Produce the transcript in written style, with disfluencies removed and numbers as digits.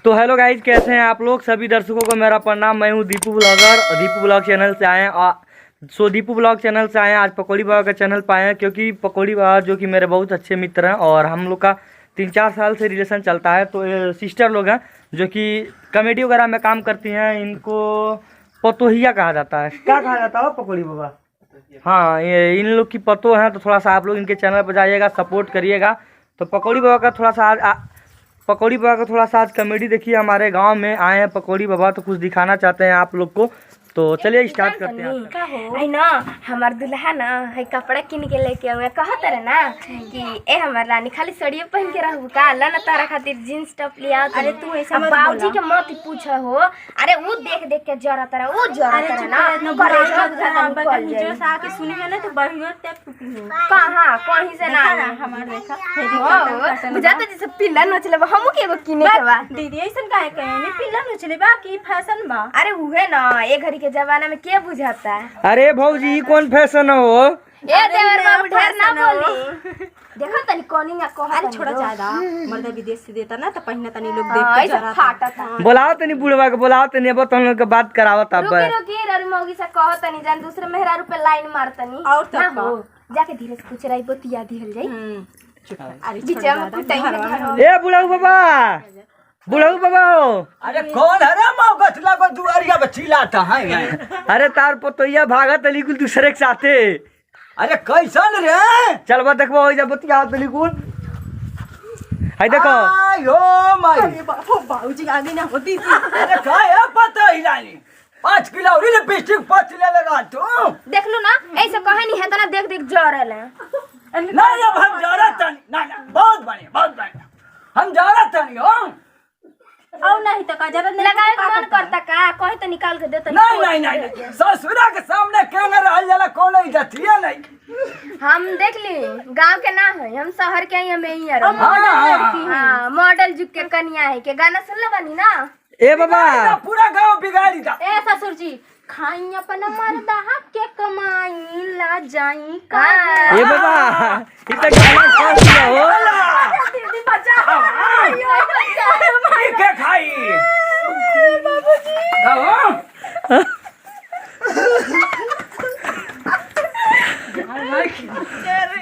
तो hello guys, कैसे हैं आप लोग? सभी दर्शकों को मेरा प्रणाम। मैं हूं Deepu blogger, Deepu blog channel से आए हैं। दीपू ब्लॉग चैनल से आए हैं। आज पकौड़ी बाबा का चैनल पाए हैं, क्योंकि पकौड़ी बाबा जो कि मेरे बहुत अच्छे मित्र हैं और हम लोग का 3-4 साल से रिलेशन चलता है। तो सिस्टर लोग हैं जो कि कॉमेडी वगैरह में काम करती हैं। इनको पतोहिया कहा जाता है। क्या कहा जाता है पकौड़ी बाबा? हाँ, ये इन लोग की पतो हैं। तो थोड़ा सा आप लोग इनके चैनल पर जाइएगा, सपोर्ट करिएगा। तो पकौड़ी बाबा का थोड़ा सा आज कॉमेडी देखिए। हमारे गांव में आए हैं पकौड़ी बाबा, तो कुछ दिखाना चाहते हैं आप लोग को। तो चलिए स्टार्ट करते हैं। आई ना हमार दुल्हा ना है कपड़ा किन के लेके हुए कहत रहे ना कि ए हमार रानी खाली साड़िए पहन के रहू का ला ना तारा खातिर जींस टॉप लिया। अरे तू ऐसा बाबूजी के मत पूछ हो। अरे वो देख देख के जरा तारा वो जरा तारा ना करे जो सा के सुनी है ना तो बढ़िया टेप टूटी हो कहां कहीं से ना हमार देखा बुझाता जैसे पिल्ला नचले हमहू के एगो किने के बा दीदी। ऐसन काहे कहे पिल्ला नचले बा की फैशन बा? अरे उहे ना ए घड़ी के जमाना में क्या बुझाता है। अरे भौजी कौन फैशन हो? ए देवर बाबू ढेर ना बोली। देखो तनी कोनी ना कह। अरे छोड़ा ज्यादा मर्द विदेश से देता ना तो पहिना तनी लोग देख के जरा फाटा था। बुलाओ तनी बुढ़वा के, बुलाओ तनी। अब तो हम लोग के बात करावत। अब रुकी रे मौगी से कह तनी जान दूसरे मेहरारू पे लाइन मार तनी और तब जाके धीरे से कुछ रही बतिया दिहल जाई। अरे बीच में कुटाई ए बुढ़ऊ बाबा, बुढ़ऊ बाबा। अरे कौन है रे मौगत लगो दुआरिया पे चिल्लाता है? अरे तार पतोहिया भागत अली कुल दूसरे के साथे। अरे कैसन रे? चलबा देखबो हो जा बतिया अली कुल। हाय देखो। आयो माई। अरे बाबूजी आगे ना होती थी। अरे काय है पता ही नहीं। 5 किलो और लिपस्टिक पच ले लगा तू। देख लो ना ऐसे कहे नहीं है तना देख देख जरल है। नहीं अब हम जा रहा था। नहीं बहुत बढ़िया हम जा रहा था नहीं हो। और नहीं तो का जरा लगाए मन करता का कहे तो निकाल के देता। नहीं ससुरा के सामने केंगे रहल जाला कोनो इज्जत है नहीं। हम देख ली गांव के ना है, हम शहर के ही में ही है। हां मॉडल जुग के कन्या है के गाना सुन ले बनी ना। ए बाबा पूरा गांव बिगाड़ी दा। ए ससुर जी खाई अपन मर्दा के कमाई ला जाई का। ए बाबा इतना गाना कौन दिया हो? दीदी बचा